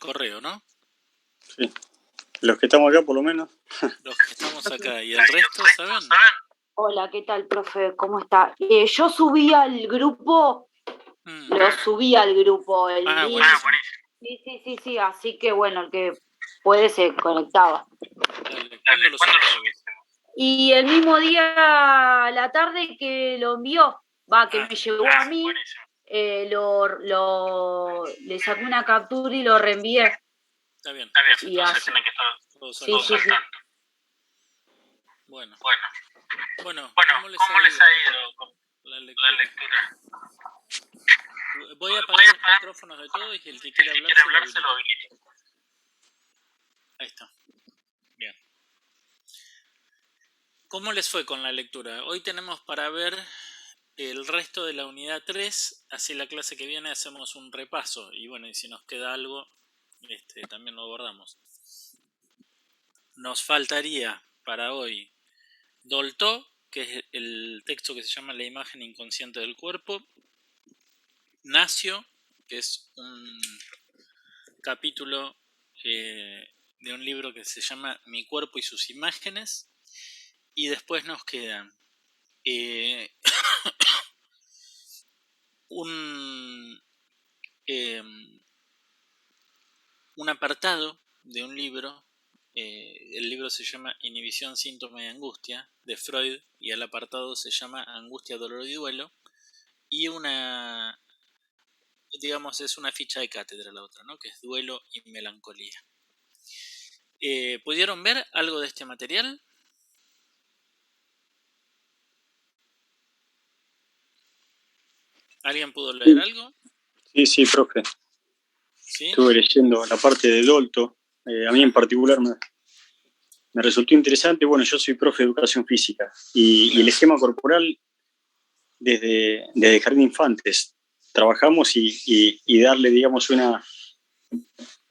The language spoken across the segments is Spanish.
correo, ¿no? Sí. Los que estamos acá, por lo menos. Los que estamos acá. ¿Y el resto saben? Hola, ¿qué tal, profe? ¿Cómo está? Yo subí al grupo, lo subí al grupo, el link. Buenísimo. Sí, así que bueno, el que puede se conectaba. Dale, ¿cuándo lo subiste? Y el mismo día a la tarde que lo envió, que me llegó a mí, le saqué una captura y lo reenvié. Está bien. Y así. Tienen que estar todos Sí. Bueno, ¿cómo les ha ido con la lectura? Voy a apagar los micrófonos de todos y el que quiera hablar se lo habilito. Ahí está. Bien. ¿Cómo les fue con la lectura? Hoy tenemos para ver el resto de la unidad 3, así la clase que viene hacemos un repaso y bueno, y si nos queda algo, también lo abordamos. Nos faltaría para hoy Dolto, que es el texto que se llama La imagen inconsciente del cuerpo, Nacio, que es un capítulo de un libro que se llama Mi cuerpo y sus imágenes, y después nos quedan un apartado de un libro, el libro se llama Inhibición, síntoma y angustia, de Freud, y el apartado se llama Angustia, dolor y duelo, y es una ficha de cátedra la otra, ¿no? Que es duelo y melancolía. ¿Pudieron ver algo de este material? ¿Alguien pudo leer algo? Sí, profe. ¿Sí? Estuve leyendo la parte de Dolto. A mí en particular me resultó interesante. Bueno, yo soy profe de educación física y el esquema corporal desde jardín de infantes trabajamos y darle, digamos,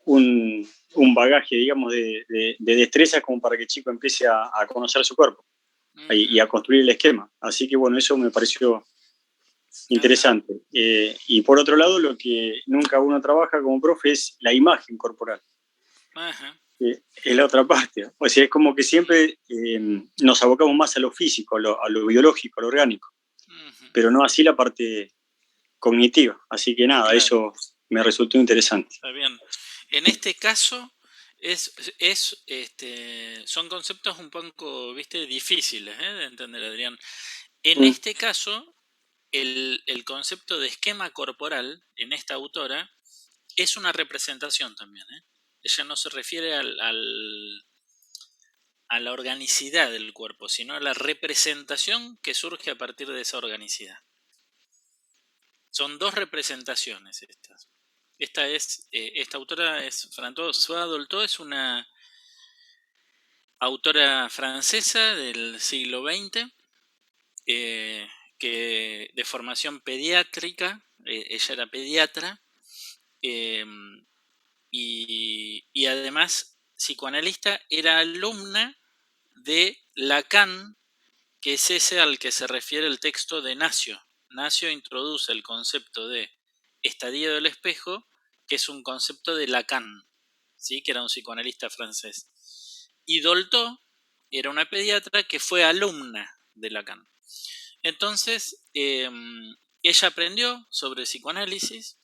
un bagaje, digamos, de destrezas como para que el chico empiece a conocer su cuerpo y a construir el esquema. Así que, bueno, eso me pareció interesante. Y por otro lado, lo que nunca uno trabaja como profe es la imagen corporal. Es la otra parte. O sea, es como que siempre nos abocamos más a lo físico, a lo biológico, a lo orgánico, pero no así la parte cognitiva. Así que nada, eso me resultó interesante. Está bien. En este caso son conceptos un poco, difíciles de entender, Adrián. En este caso, el concepto de esquema corporal en esta autora es una representación también. Ella no se refiere a la organicidad del cuerpo, sino a la representación que surge a partir de esa organicidad. Son dos representaciones estas. Esta autora es Françoise Dolto, es una autora francesa del siglo XX, que de formación pediátrica, ella era pediatra, y además psicoanalista, era alumna de Lacan, que es ese al que se refiere el texto de Nacio. Nacio introduce el concepto de estadio del espejo, que es un concepto de Lacan, ¿sí? Que era un psicoanalista francés. Y Dolto era una pediatra que fue alumna de Lacan. Entonces, ella aprendió sobre psicoanálisis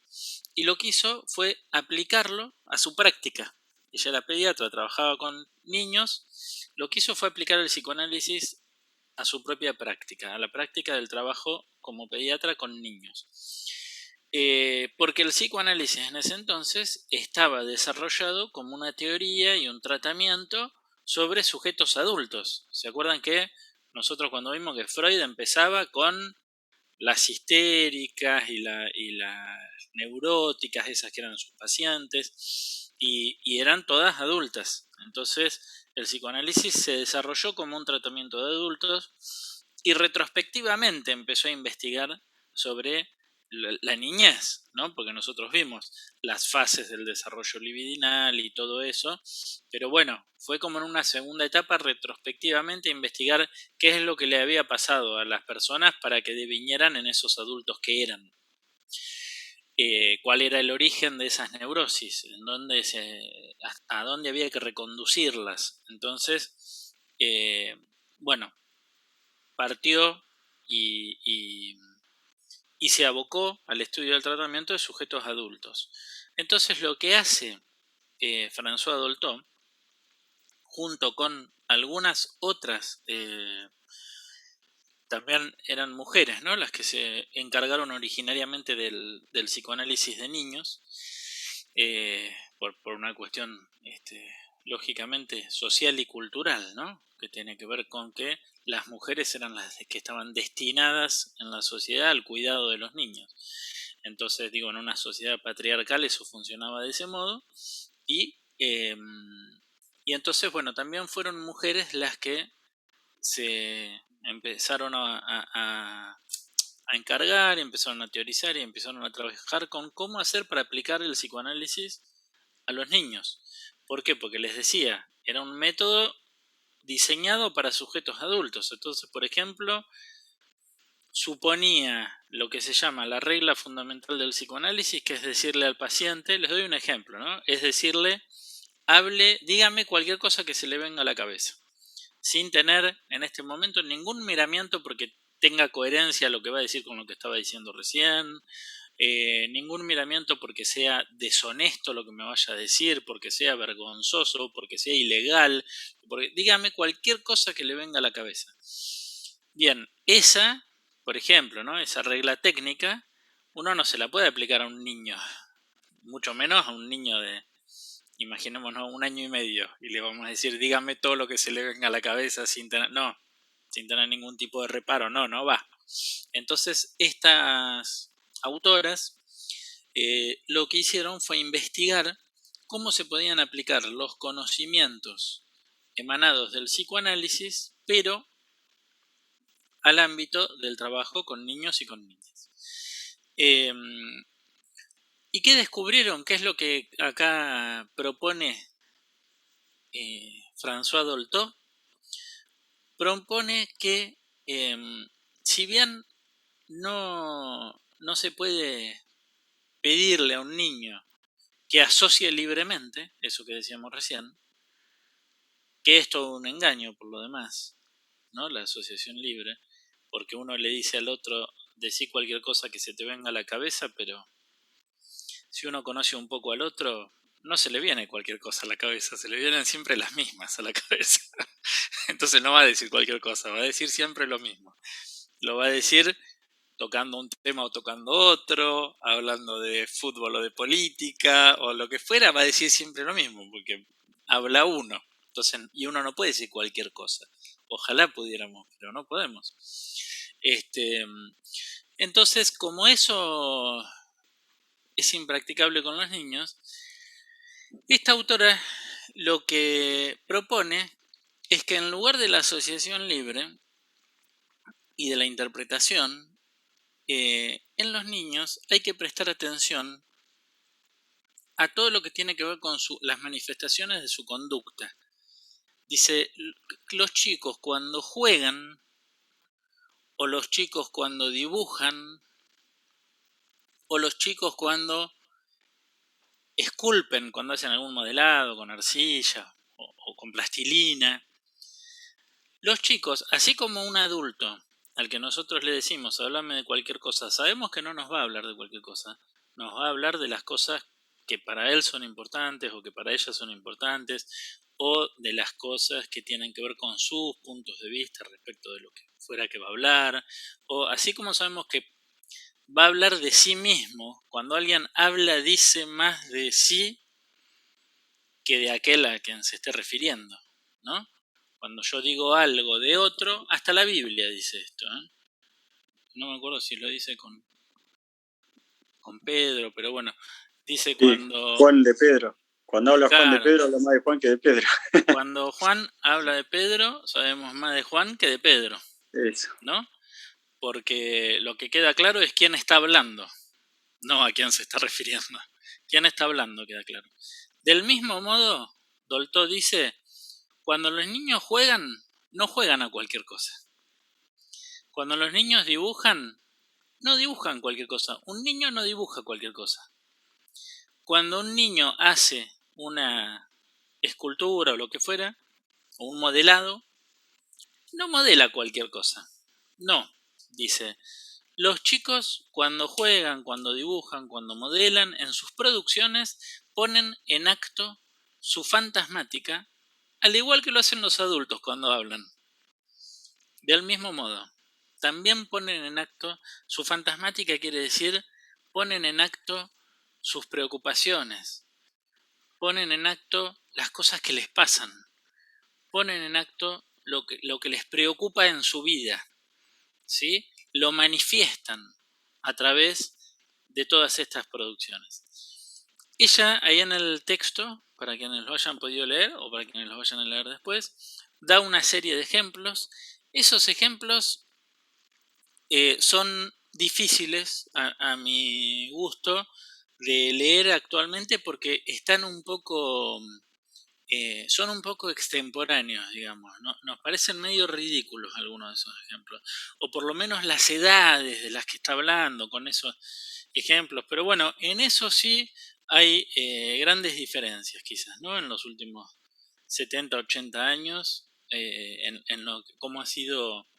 y lo que hizo fue aplicarlo a su práctica. Ella era pediatra, trabajaba con niños. Lo que hizo fue aplicar el psicoanálisis a su propia práctica, a la práctica del trabajo como pediatra con niños. Porque el psicoanálisis en ese entonces estaba desarrollado como una teoría y un tratamiento sobre sujetos adultos. ¿Se acuerdan que nosotros cuando vimos que Freud empezaba con las histéricas y las neuróticas, esas que eran sus pacientes, y eran todas adultas? Entonces el psicoanálisis se desarrolló como un tratamiento de adultos y retrospectivamente empezó a investigar sobre la niñez, ¿no? Porque nosotros vimos las fases del desarrollo libidinal y todo eso, pero bueno, fue como en una segunda etapa retrospectivamente investigar qué es lo que le había pasado a las personas para que devinieran en esos adultos que eran. cuál era el origen de esas neurosis, hasta dónde había que reconducirlas. Entonces, bueno, partió y se abocó al estudio del tratamiento de sujetos adultos. Entonces, lo que hace François Dolto, junto con algunas otras, también eran mujeres, ¿no?, las que se encargaron originariamente del psicoanálisis de niños, por una cuestión lógicamente social y cultural, ¿no?, que tiene que ver con que las mujeres eran las que estaban destinadas en la sociedad al cuidado de los niños. Entonces, digo, en una sociedad patriarcal eso funcionaba de ese modo, y entonces, bueno, también fueron mujeres las que se empezaron a encargar, empezaron a teorizar y empezaron a trabajar con cómo hacer para aplicar el psicoanálisis a los niños. ¿Por qué? Porque les decía, era un método diseñado para sujetos adultos. Entonces, por ejemplo, suponía lo que se llama la regla fundamental del psicoanálisis, que es decirle al paciente, les doy un ejemplo, ¿no?, es decirle, dígame cualquier cosa que se le venga a la cabeza, sin tener en este momento ningún miramiento porque tenga coherencia lo que va a decir con lo que estaba diciendo recién, ningún miramiento porque sea deshonesto lo que me vaya a decir, porque sea vergonzoso, porque sea ilegal, dígame cualquier cosa que le venga a la cabeza. Bien, esa, por ejemplo, ¿no?, esa regla técnica, uno no se la puede aplicar a un niño, mucho menos a un niño de, imaginémonos, 1 año y medio, y le vamos a decir, dígame todo lo que se le venga a la cabeza sin tener ningún tipo de reparo, no va. Entonces, estas autoras lo que hicieron fue investigar cómo se podían aplicar los conocimientos emanados del psicoanálisis, pero al ámbito del trabajo con niños y con niñas. ¿Y qué descubrieron? ¿Qué es lo que acá propone François Dolto? Propone que si bien no se puede pedirle a un niño que asocie libremente, eso que decíamos recién, que es todo un engaño por lo demás, ¿no?, la asociación libre, porque uno le dice al otro, decí cualquier cosa que se te venga a la cabeza, pero si uno conoce un poco al otro, no se le viene cualquier cosa a la cabeza, se le vienen siempre las mismas a la cabeza. Entonces no va a decir cualquier cosa, va a decir siempre lo mismo. Lo va a decir tocando un tema o tocando otro, hablando de fútbol o de política o lo que fuera, va a decir siempre lo mismo, porque habla uno. Entonces, y uno no puede decir cualquier cosa. Ojalá pudiéramos, pero no podemos. Entonces, como eso es impracticable con los niños, esta autora lo que propone es que en lugar de la asociación libre y de la interpretación, en los niños hay que prestar atención a todo lo que tiene que ver con las manifestaciones de su conducta. Dice, los chicos cuando juegan, o los chicos cuando dibujan, o los chicos cuando esculpen, cuando hacen algún modelado con arcilla o con plastilina, los chicos, así como un adulto al que nosotros le decimos, háblame de cualquier cosa, sabemos que no nos va a hablar de cualquier cosa, nos va a hablar de las cosas que para él son importantes o que para ella son importantes, o de las cosas que tienen que ver con sus puntos de vista respecto de lo que fuera que va a hablar, o así como sabemos que va a hablar de sí mismo, cuando alguien habla dice más de sí que de aquel a quien se esté refiriendo, ¿no? Cuando yo digo algo de otro, hasta la Biblia dice esto, ¿eh? No me acuerdo si lo dice con Pedro, pero bueno, dice cuando... Juan de Pedro. Cuando habla Juan de Pedro, habla más de Juan que de Pedro. Cuando Juan habla de Pedro, sabemos más de Juan que de Pedro. Eso. ¿No? Porque lo que queda claro es quién está hablando, no a quién se está refiriendo. Quién está hablando queda claro. Del mismo modo, Dolto dice, cuando los niños juegan, no juegan a cualquier cosa. Cuando los niños dibujan, no dibujan cualquier cosa. Un niño no dibuja cualquier cosa. Cuando un niño hace una escultura o lo que fuera, o un modelado, no modela cualquier cosa. No, dice. Los chicos cuando juegan, cuando dibujan, cuando modelan, en sus producciones ponen en acto su fantasmática, al igual que lo hacen los adultos cuando hablan. Del mismo modo, también ponen en acto su fantasmática, quiere decir, ponen en acto sus preocupaciones, ponen en acto las cosas que les pasan, ponen en acto lo que les preocupa en su vida, ¿sí? Lo manifiestan a través de todas estas producciones. Ella, ahí en el texto, para quienes lo hayan podido leer o para quienes lo vayan a leer después, da una serie de ejemplos. Esos ejemplos son difíciles a mi gusto de leer actualmente porque están un poco son un poco extemporáneos, digamos, ¿no? Nos parecen medio ridículos algunos de esos ejemplos, o por lo menos las edades de las que está hablando con esos ejemplos, pero bueno, en eso sí hay grandes diferencias quizás, ¿no? En los últimos 70, 80 años, en cómo ha sido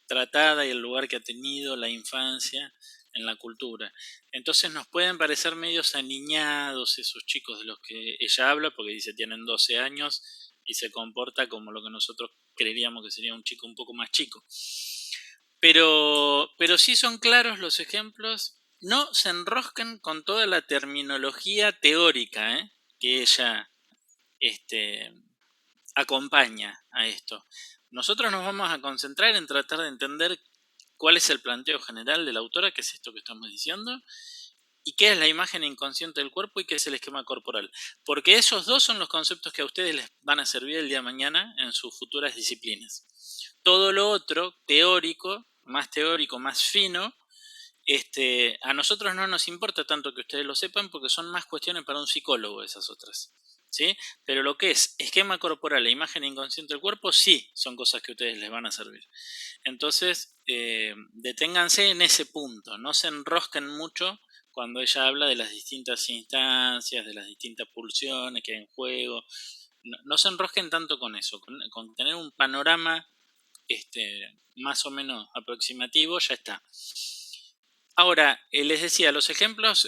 tratada y el lugar que ha tenido la infancia en la cultura. Entonces nos pueden parecer medios aniñados esos chicos de los que ella habla, porque dice tienen 12 años y se comporta como lo que nosotros creeríamos que sería un chico un poco más chico. Pero sí son claros los ejemplos, no se enroscan con toda la terminología teórica que ella acompaña a esto. Nosotros nos vamos a concentrar en tratar de entender cuál es el planteo general de la autora, qué es esto que estamos diciendo, y qué es la imagen inconsciente del cuerpo y qué es el esquema corporal. Porque esos dos son los conceptos que a ustedes les van a servir el día de mañana en sus futuras disciplinas. Todo lo otro, teórico, más fino, a nosotros no nos importa tanto que ustedes lo sepan porque son más cuestiones para un psicólogo esas otras. ¿Sí? Pero lo que es esquema corporal e imagen inconsciente del cuerpo, sí, son cosas que a ustedes les van a servir. Entonces, deténganse en ese punto, no se enrosquen mucho cuando ella habla de las distintas instancias, de las distintas pulsiones que hay en juego. No se enrosquen tanto con eso, con tener un panorama más o menos aproximativo, ya está. Ahora, les decía, los ejemplos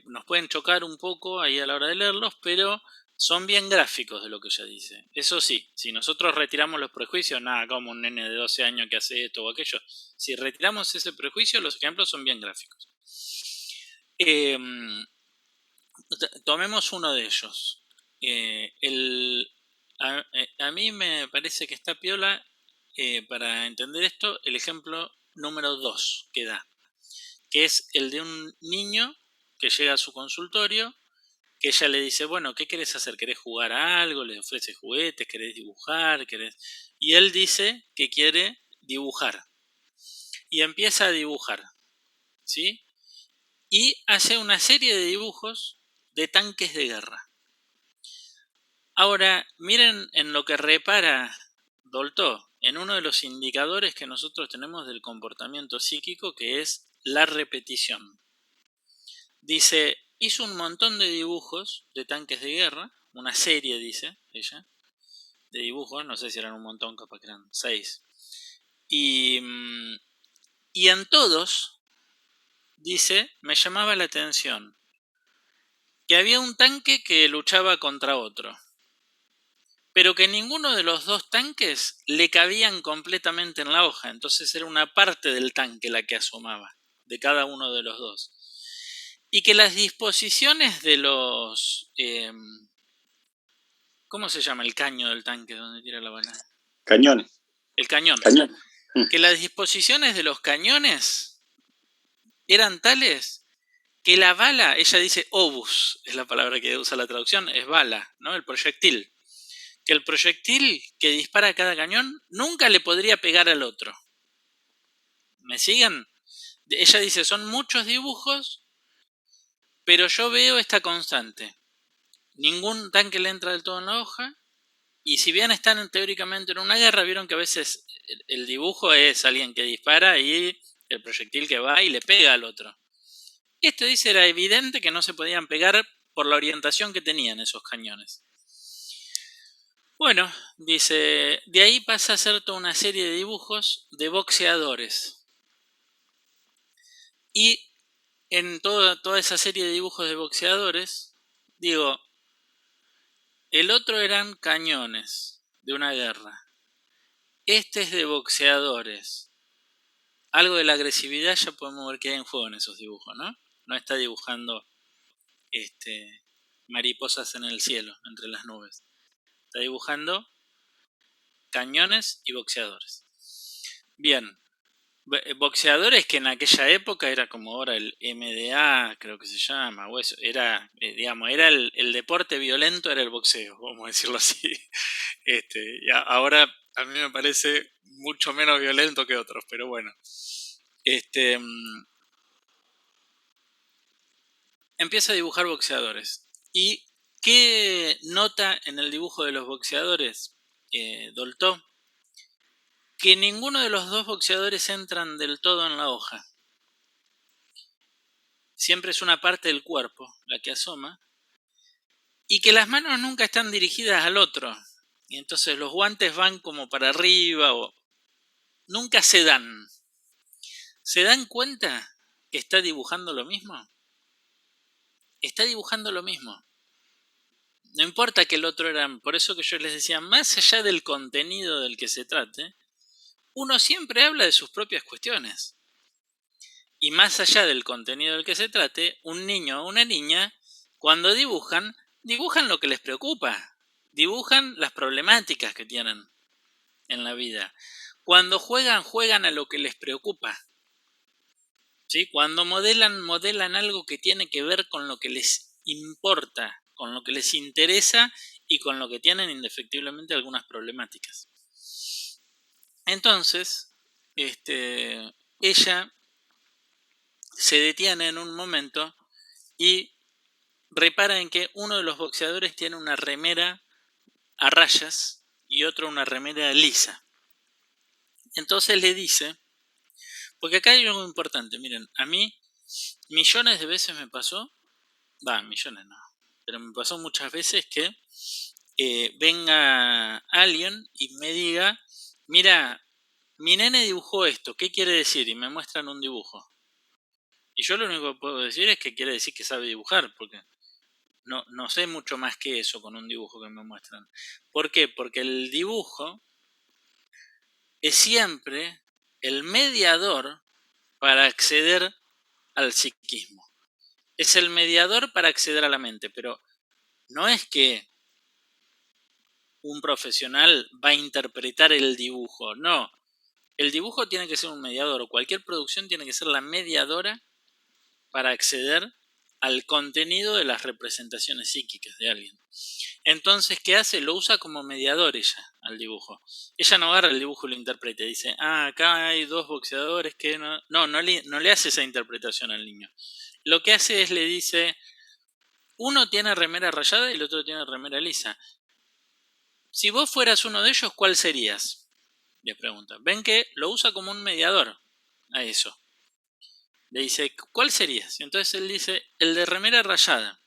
nos pueden chocar un poco ahí a la hora de leerlos, pero son bien gráficos de lo que ella dice. Eso sí, si nosotros retiramos los prejuicios, nada, como un nene de 12 años que hace esto o aquello, si retiramos ese prejuicio, los ejemplos son bien gráficos. Tomemos uno de ellos. A mí me parece que está piola, para entender esto, el ejemplo número 2 que da, que es el de un niño que llega a su consultorio, que ella le dice, bueno, ¿qué querés hacer? ¿Querés jugar a algo? Le ofrece juguetes, ¿querés dibujar? Y él dice que quiere dibujar. Y empieza a dibujar, ¿sí? Y hace una serie de dibujos de tanques de guerra. Ahora, miren en lo que repara Dolto, en uno de los indicadores que nosotros tenemos del comportamiento psíquico, que es la repetición. Dice, hizo un montón de dibujos de tanques de guerra, una serie, dice ella, de dibujos, no sé si eran un montón, capaz que eran 6. Y en todos, dice, me llamaba la atención que había un tanque que luchaba contra otro, pero que ninguno de los dos tanques le cabían completamente en la hoja, entonces era una parte del tanque la que asomaba, de cada uno de los dos. Y que las disposiciones de los... ¿cómo se llama el caño del tanque donde tira la bala? Cañones. El cañón. Que las disposiciones de los cañones eran tales que la bala, ella dice obus, es la palabra que usa la traducción, es bala, ¿no? El proyectil. Que el proyectil que dispara cada cañón nunca le podría pegar al otro. ¿Me siguen? Ella dice, son muchos dibujos, pero yo veo esta constante. Ningún tanque le entra del todo en la hoja, y si bien están teóricamente en una guerra, vieron que a veces el dibujo es alguien que dispara y el proyectil que va y le pega al otro. Esto dice, era evidente que no se podían pegar por la orientación que tenían esos cañones. Bueno, dice, de ahí pasa a ser toda una serie de dibujos de boxeadores. Y en toda esa serie de dibujos de boxeadores, digo, el otro eran cañones de una guerra. Este es de boxeadores. Algo de la agresividad ya podemos ver que hay en juego en esos dibujos, ¿no? No está dibujando mariposas en el cielo, entre las nubes. Está dibujando cañones y boxeadores. Bien, boxeadores que en aquella época era como ahora el MDA, creo que se llama, o eso, era, digamos, era el deporte violento, era el boxeo, vamos a decirlo así. Y ahora a mí me parece mucho menos violento que otros, pero bueno. Empieza a dibujar boxeadores. ¿Y qué nota en el dibujo de los boxeadores Dolto? Que ninguno de los dos boxeadores entran del todo en la hoja. Siempre es una parte del cuerpo la que asoma. Y que las manos nunca están dirigidas al otro. Y entonces los guantes van como para arriba o nunca se dan. ¿Se dan cuenta que está dibujando lo mismo? Está dibujando lo mismo. No importa que el otro era, por eso que yo les decía, más allá del contenido del que se trate, uno siempre habla de sus propias cuestiones. Y más allá del contenido del que se trate, un niño o una niña, cuando dibujan lo que les preocupa, dibujan las problemáticas que tienen en la vida. Cuando juegan a lo que les preocupa. ¿Sí? Cuando modelan algo que tiene que ver con lo que les importa, con lo que les interesa y con lo que tienen indefectiblemente algunas problemáticas. Entonces, ella se detiene en un momento y repara en que uno de los boxeadores tiene una remera a rayas y otro una remera lisa. Entonces le dice, porque acá hay algo importante, miren, a mí millones de veces me pasó, millones no, pero me pasó muchas veces que venga alguien y me diga, mira, mi nene dibujó esto, ¿qué quiere decir? Y me muestran un dibujo. Y yo lo único que puedo decir es que quiere decir que sabe dibujar, porque no sé mucho más que eso con un dibujo que me muestran. ¿Por qué? Porque el dibujo es siempre el mediador para acceder al psiquismo. Es el mediador para acceder a la mente, pero no es que un profesional va a interpretar el dibujo, no. El dibujo tiene que ser un mediador, o cualquier producción tiene que ser la mediadora para acceder al contenido de las representaciones psíquicas de alguien. Entonces, ¿qué hace? Lo usa como mediador ella al dibujo. Ella no agarra el dibujo y lo interpreta y dice, acá hay dos boxeadores que no le hace esa interpretación al niño. Lo que hace es le dice, uno tiene remera rayada y el otro tiene remera lisa. Si vos fueras uno de ellos, ¿cuál serías? Le pregunta. Ven que lo usa como un mediador a eso. Le dice, ¿cuál serías? Y entonces él dice, el de remera rayada.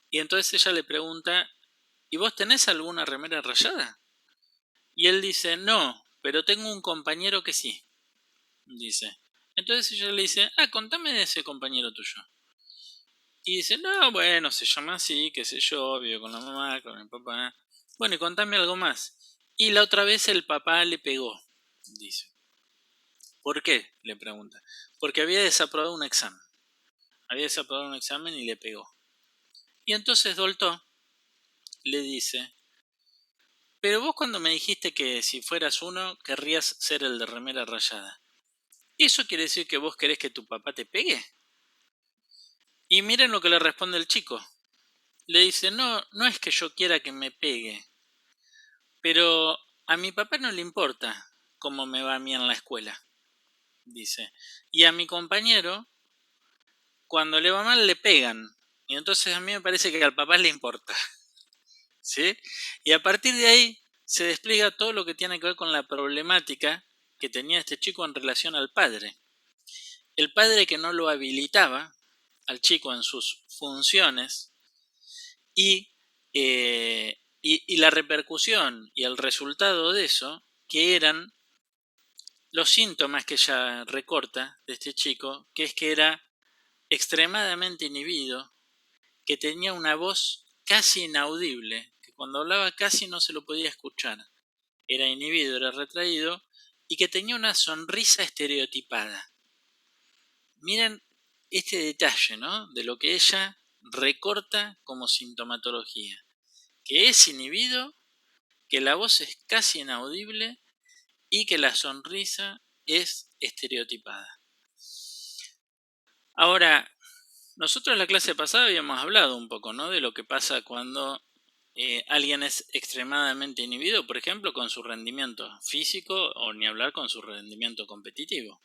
Y entonces ella le pregunta, ¿y vos tenés alguna remera rayada? Y él dice, no, pero tengo un compañero que sí. Dice. Entonces ella le dice, contame de ese compañero tuyo. Y dice, no, bueno, se llama así, qué sé yo, vive con la mamá, con el papá. Bueno, y contame algo más. Y la otra vez el papá le pegó, dice. ¿Por qué? Le pregunta. Porque había desaprobado un examen. Había desaprobado un examen y le pegó. Y entonces Dolto le dice, pero vos cuando me dijiste que si fueras uno, querrías ser el de remera rayada. ¿Eso quiere decir que vos querés que tu papá te pegue? Y miren lo que le responde el chico. Le dice, no es que yo quiera que me pegue, pero a mi papá no le importa cómo me va a mí en la escuela, dice. Y a mi compañero, cuando le va mal, le pegan. Y entonces a mí me parece que al papá le importa. ¿Sí? Y a partir de ahí se despliega todo lo que tiene que ver con la problemática que tenía este chico en relación al padre. El padre que no lo habilitaba al chico en sus funciones y la repercusión y el resultado de eso, que eran los síntomas que ella recorta de este chico, que es que era extremadamente inhibido, que tenía una voz casi inaudible, que cuando hablaba casi no se lo podía escuchar, era inhibido, era retraído, y que tenía una sonrisa estereotipada. Miren este detalle, ¿no?, de lo que ella recorta como sintomatología, que es inhibido, que la voz es casi inaudible y que la sonrisa es estereotipada. Ahora, nosotros en la clase pasada habíamos hablado un poco, ¿no?, de lo que pasa cuando alguien es extremadamente inhibido, por ejemplo, con su rendimiento físico o ni hablar con su rendimiento competitivo,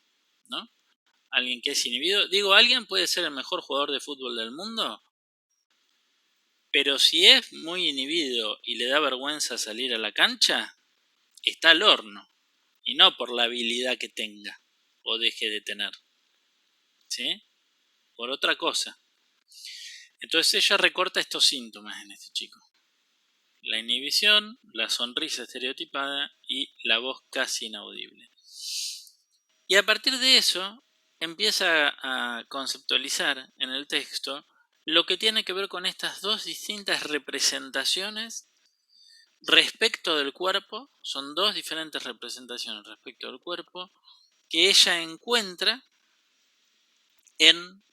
¿no? Alguien que es inhibido, digo, alguien puede ser el mejor jugador de fútbol del mundo, pero si es muy inhibido y le da vergüenza salir a la cancha, está al horno, y no por la habilidad que tenga o deje de tener, ¿sí?, por otra cosa. Entonces ella recorta estos síntomas en este chico: la inhibición, la sonrisa estereotipada y la voz casi inaudible. Y a partir de eso empieza a conceptualizar en el texto lo que tiene que ver con estas dos distintas representaciones respecto del cuerpo. Son dos diferentes representaciones respecto del cuerpo que ella encuentra en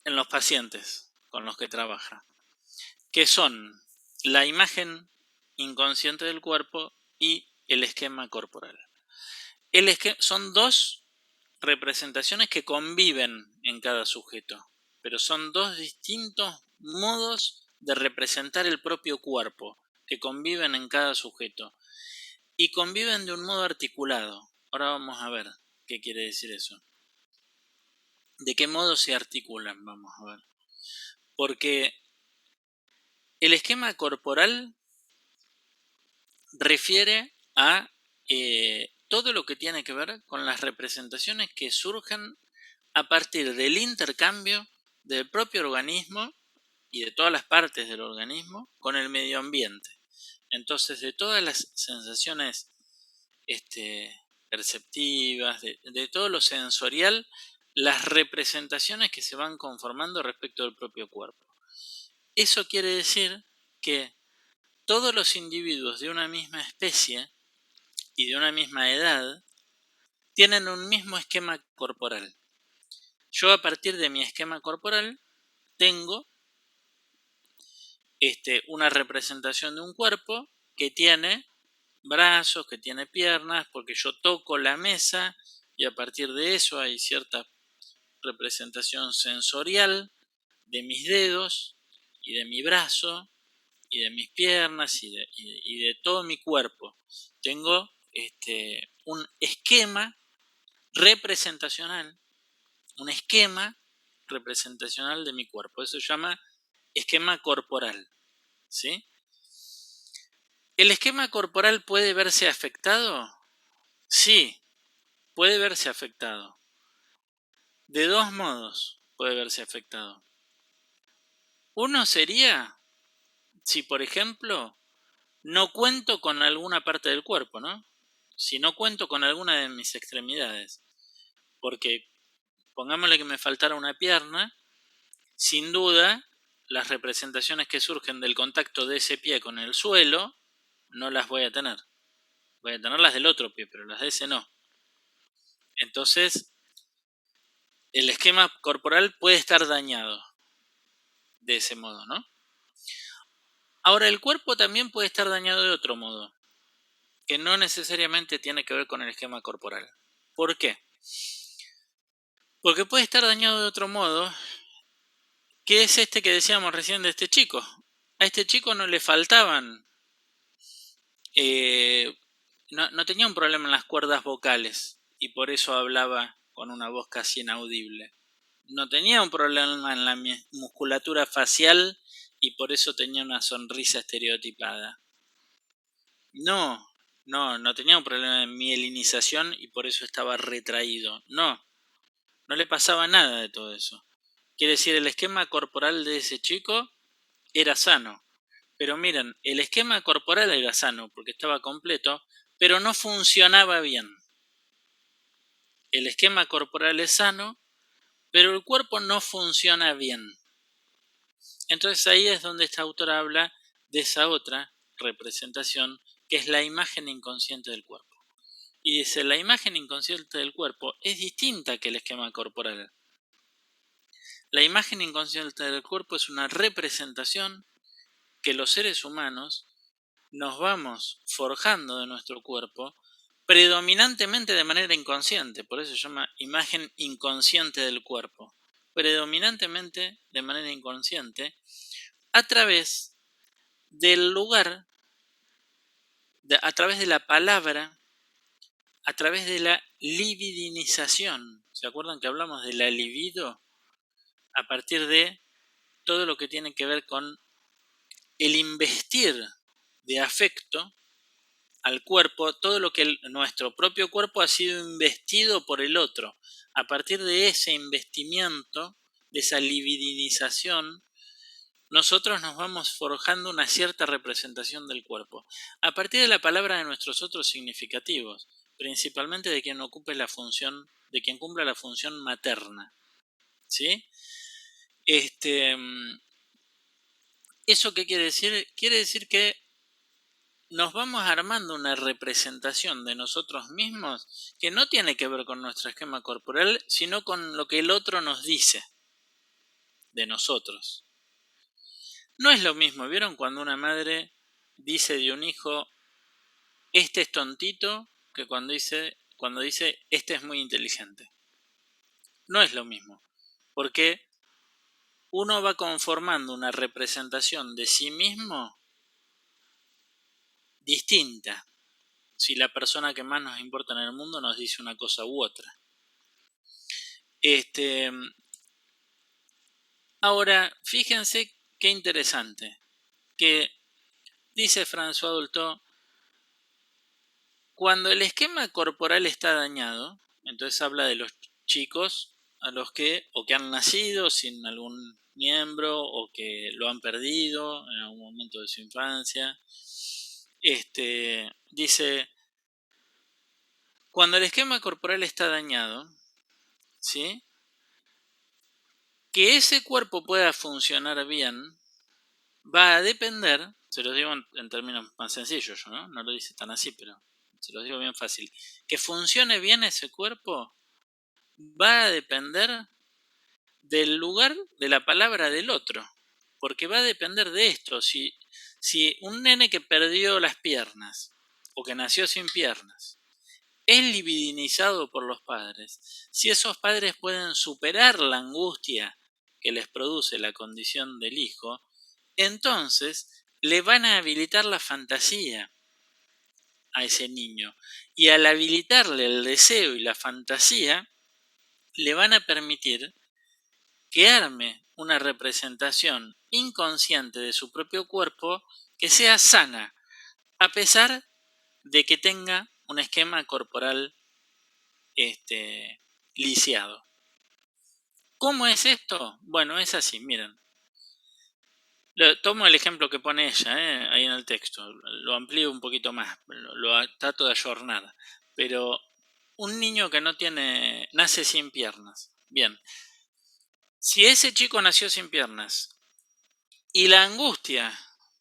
los pacientes con los que trabaja, que son la imagen inconsciente del cuerpo y el esquema corporal. Son dos representaciones que conviven en cada sujeto, pero son dos distintos modos de representar el propio cuerpo que conviven en cada sujeto y conviven de un modo articulado. Ahora vamos a ver qué quiere decir eso. ¿De qué modo se articulan? Vamos a ver. Porque el esquema corporal refiere a todo lo que tiene que ver con las representaciones que surgen a partir del intercambio del propio organismo y de todas las partes del organismo con el medio ambiente. Entonces, de todas las sensaciones perceptivas, de todo lo sensorial, las representaciones que se van conformando respecto del propio cuerpo. Eso quiere decir que todos los individuos de una misma especie y de una misma edad tienen un mismo esquema corporal. Yo, a partir de mi esquema corporal, tengo una representación de un cuerpo que tiene brazos, que tiene piernas, porque yo toco la mesa y a partir de eso hay cierta representación sensorial de mis dedos y de mi brazo y de mis piernas y de todo mi cuerpo. Tengo un esquema representacional, de mi cuerpo. Eso se llama esquema corporal, ¿sí? ¿El esquema corporal puede verse afectado? Sí, puede verse afectado. De dos modos puede verse afectado. Uno sería si, por ejemplo, no cuento con alguna parte del cuerpo, ¿no? Si no cuento con alguna de mis extremidades. Porque, pongámosle que me faltara una pierna, sin duda, las representaciones que surgen del contacto de ese pie con el suelo, no las voy a tener. Voy a tener las del otro pie, pero las de ese no. Entonces, el esquema corporal puede estar dañado de ese modo, ¿no? Ahora, el cuerpo también puede estar dañado de otro modo, que no necesariamente tiene que ver con el esquema corporal. ¿Por qué? Porque puede estar dañado de otro modo, que es que decíamos recién de este chico. A este chico no le faltaban, no tenía un problema en las cuerdas vocales y por eso hablaba con una voz casi inaudible. No tenía un problema en la musculatura facial y por eso tenía una sonrisa estereotipada. No, no tenía un problema de mielinización y por eso estaba retraído. No le pasaba nada de todo eso. Quiere decir, el esquema corporal de ese chico era sano. Pero miren, el esquema corporal era sano porque estaba completo, pero no funcionaba bien. El esquema corporal es sano, pero el cuerpo no funciona bien. Entonces ahí es donde esta autora habla de esa otra representación, que es la imagen inconsciente del cuerpo. Y dice, la imagen inconsciente del cuerpo es distinta que el esquema corporal. La imagen inconsciente del cuerpo es una representación que los seres humanos nos vamos forjando de nuestro cuerpo predominantemente de manera inconsciente, por eso se llama imagen inconsciente del cuerpo, predominantemente de manera inconsciente, a través del lugar, a través de la palabra, a través de la libidinización. ¿Se acuerdan que hablamos de la libido? A partir de todo lo que tiene que ver con el investir de afecto al cuerpo, todo lo que nuestro propio cuerpo ha sido investido por el otro. A partir de ese investimiento, de esa libidinización, nosotros nos vamos forjando una cierta representación del cuerpo. A partir de la palabra de nuestros otros significativos, principalmente de quien ocupe la función, de quien cumpla la función materna. ¿Sí? ¿Eso qué quiere decir? Quiere decir que nos vamos armando una representación de nosotros mismos que no tiene que ver con nuestro esquema corporal, sino con lo que el otro nos dice de nosotros. No es lo mismo, ¿vieron? Cuando una madre dice de un hijo, este es tontito, que cuando dice, este es muy inteligente. No es lo mismo, porque uno va conformando una representación de sí mismo distinta si la persona que más nos importa en el mundo nos dice una cosa u otra. Ahora, fíjense qué interesante, que dice François Dolto, cuando el esquema corporal está dañado, entonces habla de los chicos a los que o que han nacido sin algún miembro o que lo han perdido en algún momento de su infancia. Dice, cuando el esquema corporal está dañado, ¿sí? Que ese cuerpo pueda funcionar bien va a depender, se lo digo en términos más sencillos, ¿no? No lo dice tan así, pero se lo digo bien fácil. Que funcione bien ese cuerpo va a depender del lugar de la palabra del otro, porque va a depender de esto. Si un nene que perdió las piernas o que nació sin piernas es libidinizado por los padres, si esos padres pueden superar la angustia que les produce la condición del hijo, entonces le van a habilitar la fantasía a ese niño. Y al habilitarle el deseo y la fantasía, le van a permitir que arme una representación inconsciente de su propio cuerpo que sea sana, a pesar de que tenga un esquema corporal lisiado. ¿Cómo es esto? Bueno, es así, miren. Tomo el ejemplo que pone ella, ahí en el texto, lo amplío un poquito más, lo trato de ayornar, pero un niño que nace sin piernas, bien, si ese chico nació sin piernas y la angustia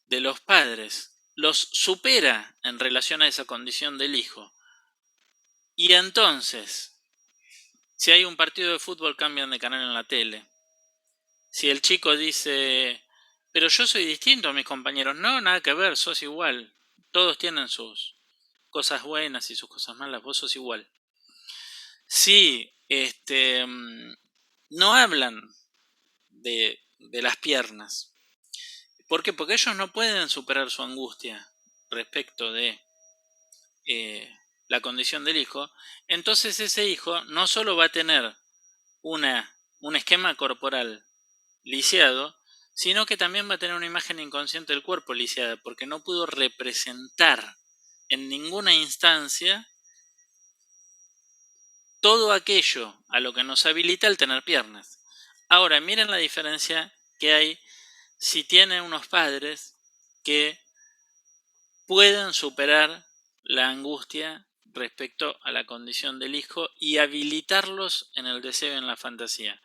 de los padres los supera en relación a esa condición del hijo, y entonces, si hay un partido de fútbol cambian de canal en la tele, si el chico dice, pero yo soy distinto a mis compañeros, no, nada que ver, sos igual, todos tienen sus cosas buenas y sus cosas malas, vos sos igual. Si no hablan de las piernas, ¿por qué? Porque ellos no pueden superar su angustia respecto de la condición del hijo, entonces ese hijo no solo va a tener un esquema corporal lisiado, sino que también va a tener una imagen inconsciente del cuerpo lisiada, porque no pudo representar en ninguna instancia todo aquello a lo que nos habilita el tener piernas. Ahora, miren la diferencia que hay si tienen unos padres que pueden superar la angustia respecto a la condición del hijo y habilitarlos en el deseo y en la fantasía.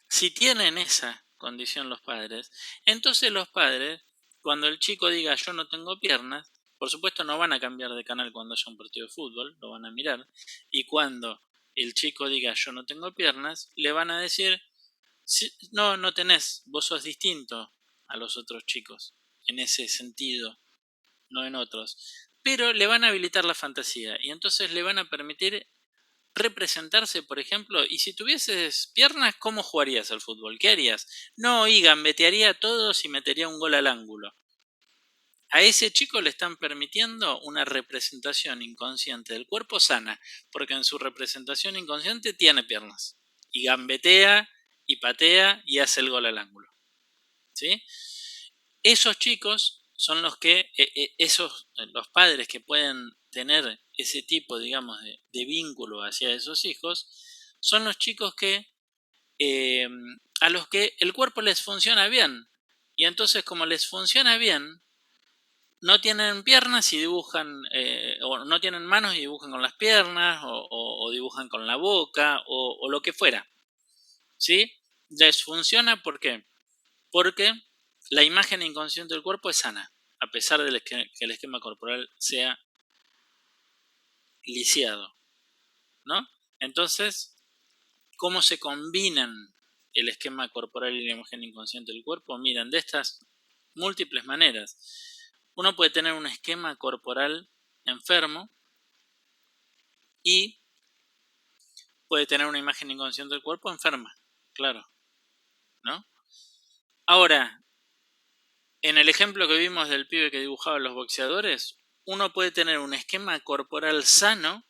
Si tienen esa condición los padres, entonces los padres, cuando el chico diga yo no tengo piernas, por supuesto no van a cambiar de canal cuando haya un partido de fútbol, lo van a mirar, y cuando el chico diga yo no tengo piernas, le van a decir no, no tenés, vos sos distinto a los otros chicos, en ese sentido, no en otros. Pero le van a habilitar la fantasía y entonces le van a permitir representarse, por ejemplo, y si tuvieses piernas, ¿cómo jugarías al fútbol? ¿Qué harías? No, y gambetearía a todos y metería un gol al ángulo. A ese chico le están permitiendo una representación inconsciente del cuerpo sana, porque en su representación inconsciente tiene piernas. Y gambetea, y patea, y hace el gol al ángulo. ¿Sí? Esos chicos son los que, los padres que pueden tener ese tipo, digamos, de vínculo hacia esos hijos, son los chicos que a los que el cuerpo les funciona bien. Y entonces, como les funciona bien, no tienen piernas y dibujan, o no tienen manos y dibujan con las piernas, o dibujan con la boca, o lo que fuera. ¿Sí? Les funciona, ¿por qué? Porque la imagen inconsciente del cuerpo es sana, a pesar de que el esquema corporal sea lisiado, ¿no? Entonces, ¿cómo se combinan el esquema corporal y la imagen inconsciente del cuerpo? Miren, de estas múltiples maneras. Uno puede tener un esquema corporal enfermo y puede tener una imagen inconsciente del cuerpo enferma, claro, ¿no? Ahora, en el ejemplo que vimos del pibe que dibujaba a los boxeadores, uno puede tener un esquema corporal sano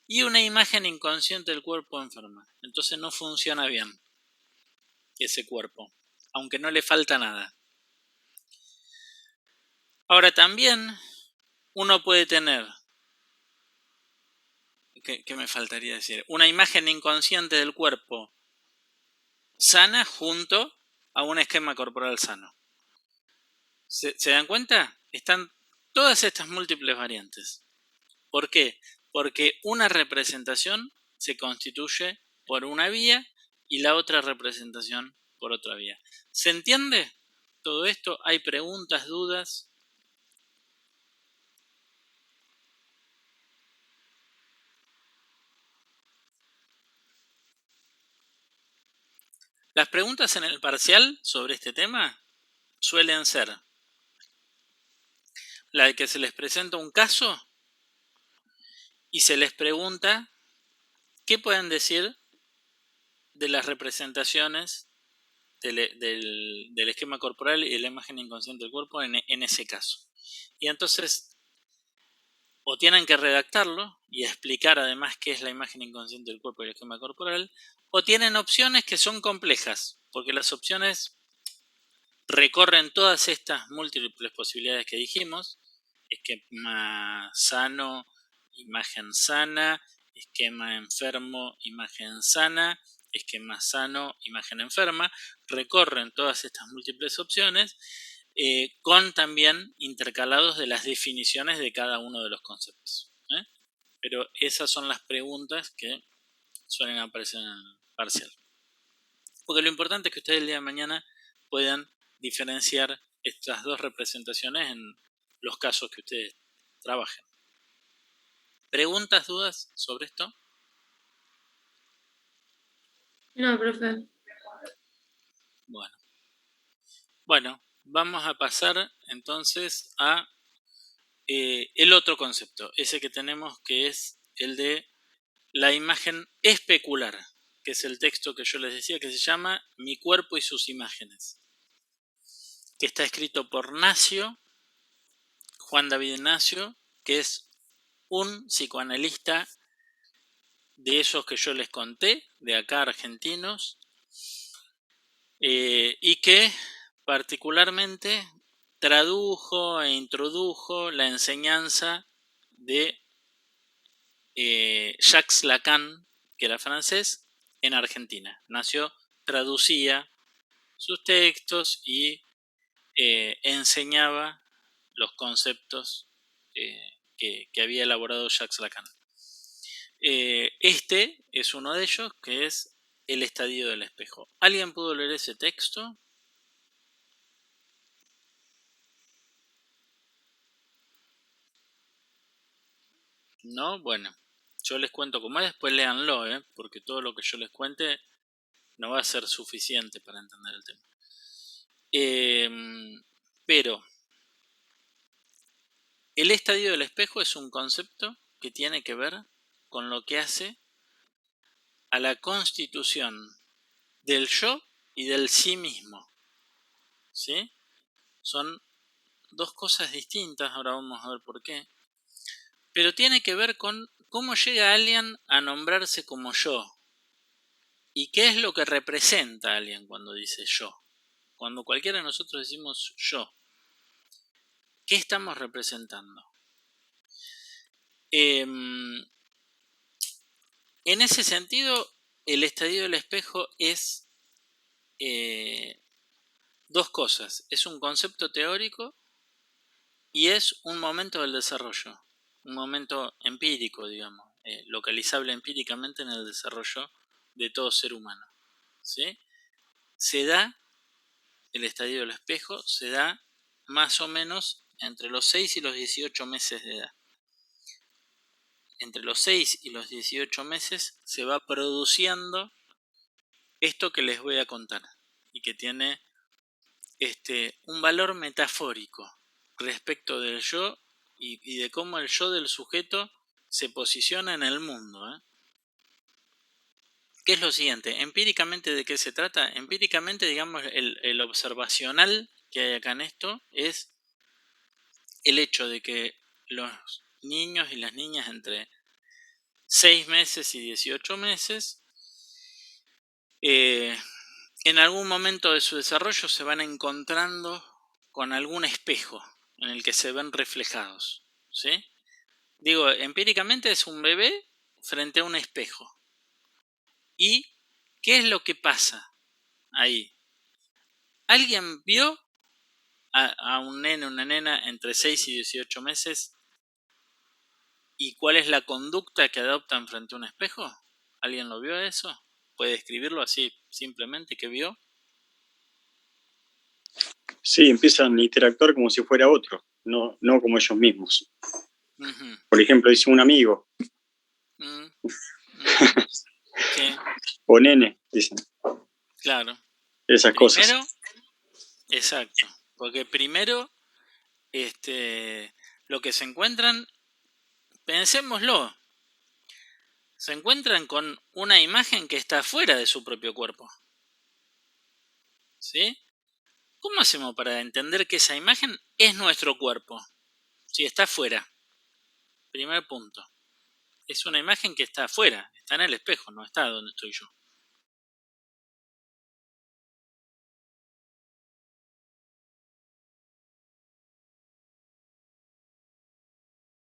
y una imagen inconsciente del cuerpo enferma. Entonces no funciona bien ese cuerpo, aunque no le falta nada. Ahora también uno puede tener, ¿qué me faltaría decir? Una imagen inconsciente del cuerpo sana junto a un esquema corporal sano. ¿Se dan cuenta? Están todas estas múltiples variantes. ¿Por qué? Porque una representación se constituye por una vía y la otra representación por otra vía. ¿Se entiende todo esto? ¿Hay preguntas, dudas? Las preguntas en el parcial sobre este tema suelen ser la de que se les presenta un caso y se les pregunta qué pueden decir de las representaciones del esquema corporal y de la imagen inconsciente del cuerpo en ese caso. Y entonces, o tienen que redactarlo y explicar además qué es la imagen inconsciente del cuerpo y el esquema corporal, o tienen opciones que son complejas, porque las opciones recorren todas estas múltiples posibilidades que dijimos: esquema sano, imagen sana; esquema enfermo, imagen sana; esquema sano, imagen enferma. Recorren todas estas múltiples opciones con también intercalados de las definiciones de cada uno de los conceptos. Pero esas son las preguntas que suelen aparecer en el parcial. Porque lo importante es que ustedes el día de mañana puedan diferenciar estas dos representaciones en los casos que ustedes trabajen. ¿Preguntas, dudas sobre esto? No, profe. Bueno, vamos a pasar entonces a el otro concepto, ese que tenemos, que es el de la imagen especular, que es el texto que yo les decía, que se llama Mi cuerpo y sus imágenes, que está escrito por Nacio, Juan David Nacio, que es un psicoanalista de esos que yo les conté, de acá argentinos, y que particularmente tradujo e introdujo la enseñanza de Jacques Lacan, que era francés, en Argentina. Traducía sus textos y enseñaba los conceptos que había elaborado Jacques Lacan. Este es uno de ellos, que es El estadio del espejo. ¿Alguien pudo leer ese texto? No, bueno, yo les cuento cómo es, después léanlo, porque todo lo que yo les cuente no va a ser suficiente para entender el tema. Pero el estadio del espejo es un concepto que tiene que ver con lo que hace a la constitución del yo y del sí mismo. ¿Sí? Son dos cosas distintas, ahora vamos a ver por qué. Pero tiene que ver con cómo llega alguien a nombrarse como yo. ¿Y qué es lo que representa alguien cuando dice yo? Cuando cualquiera de nosotros decimos yo, ¿qué estamos representando? En ese sentido, el estadio del espejo es dos cosas. Es un concepto teórico y es un momento del desarrollo. Un momento empírico, digamos, localizable empíricamente en el desarrollo de todo ser humano. ¿Sí? El estadio del espejo se da más o menos entre los 6 y los 18 meses de edad. Entre los 6 y los 18 meses se va produciendo esto que les voy a contar y que tiene un valor metafórico respecto del yo y de cómo el yo del sujeto se posiciona en el mundo. ¿Qué es lo siguiente? Empíricamente, ¿de qué se trata? Empíricamente, digamos, el observacional que hay acá en esto es el hecho de que los niños y las niñas entre 6 meses y 18 meses en algún momento de su desarrollo se van encontrando con algún espejo en el que se ven reflejados, ¿sí? Digo, empíricamente es un bebé frente a un espejo. ¿Y qué es lo que pasa ahí? ¿Alguien vio a un nene o una nena entre 6 y 18 meses y cuál es la conducta que adoptan frente a un espejo? ¿Alguien lo vio eso? ¿Puede describirlo así simplemente que vio? Sí, empiezan a interactuar como si fuera otro, no como ellos mismos. Uh-huh. Por ejemplo, dice un amigo. Sí. O nene, dicen. Claro. Esas cosas. Exacto. Porque primero, lo que se encuentran, pensémoslo, se encuentran con una imagen que está fuera de su propio cuerpo. ¿Sí? ¿Cómo hacemos para entender que esa imagen es nuestro cuerpo? Si está fuera. Primer punto. Es una imagen que está afuera, está en el espejo, no está donde estoy yo.